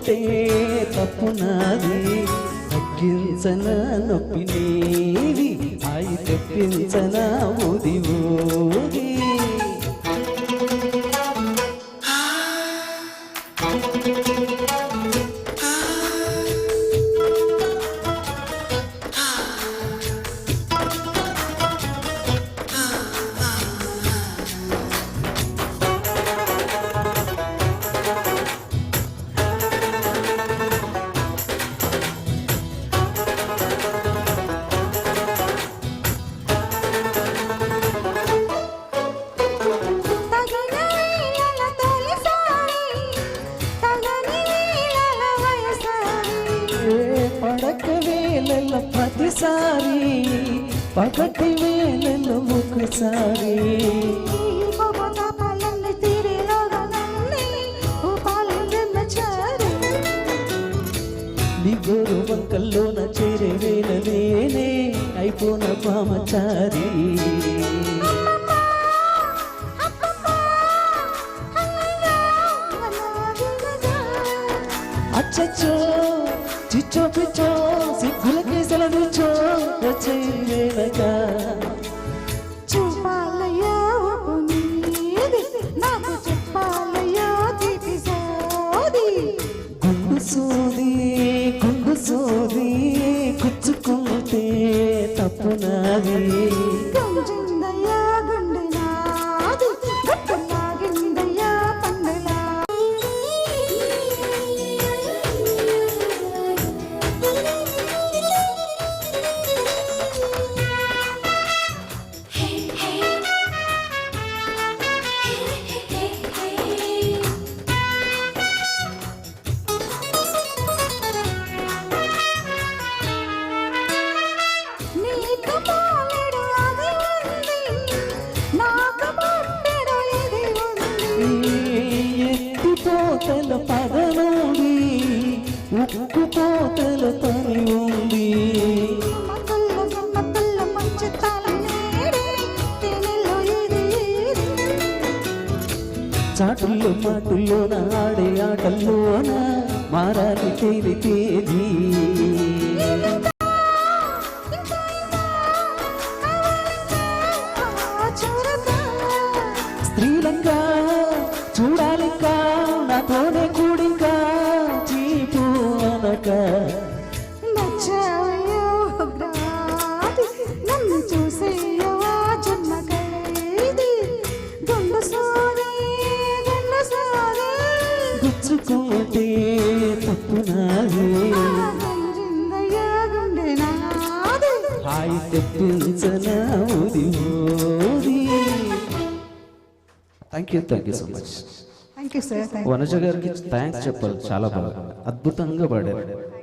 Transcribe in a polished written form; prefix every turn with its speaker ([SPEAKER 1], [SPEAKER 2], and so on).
[SPEAKER 1] గుచ్చుకుంటే తప్పు నాది, తగ్గించన నొప్పి నీది, హాయి తెప్పించన ఊది ఊది. పడక వేళలో ప్రతిసారి, పగటి వేళలో ఒకసారి, నీ గోరు వంకల్లోన చేరే వేళ నేనే అయిపోన పామచారి. అచ్చచ్చో చిచ్చో పిచ్చో సిగ్గుల కేసల నుంచో వచ్చే వేళగా
[SPEAKER 2] చూపాలయ్యా నీది, నాకు చెప్పాలయ్యా తీపి సోది.
[SPEAKER 1] గుండు సోది గుండు సోది, గుచ్చుకుంటే తప్పు నాది,
[SPEAKER 2] గుంజిందయ్యా గుండె నాది, గుట్టులాగిందయ్యా పండులా.
[SPEAKER 1] ఎత్తిపోతల పదనుంది, ఉక్కుపోతల పని ఉంది, చాటుల్లో మాటుల్లోన ఆడే ఆటల్లోన మారాలి తేలితేది. స్త్రీలంగా చూడాలింకా నాతోనే కూడింకా చీపు అనక.
[SPEAKER 2] నన్ను చూసేయవా జన్మ ఖైదీ, గుండు సోది గుండు సోది,
[SPEAKER 1] గుచ్చుకుంటే తప్పు నాది,
[SPEAKER 2] గుంజిందయ్యా గుండె నాది,
[SPEAKER 1] హాయి తెప్పించన ఊది ఊది. Thank you so much.
[SPEAKER 2] Thank you sir.
[SPEAKER 1] Vanaja గారికి థ్యాంక్స్ చెప్పాలి, చాలా బాగా అద్భుతంగా పాడారు.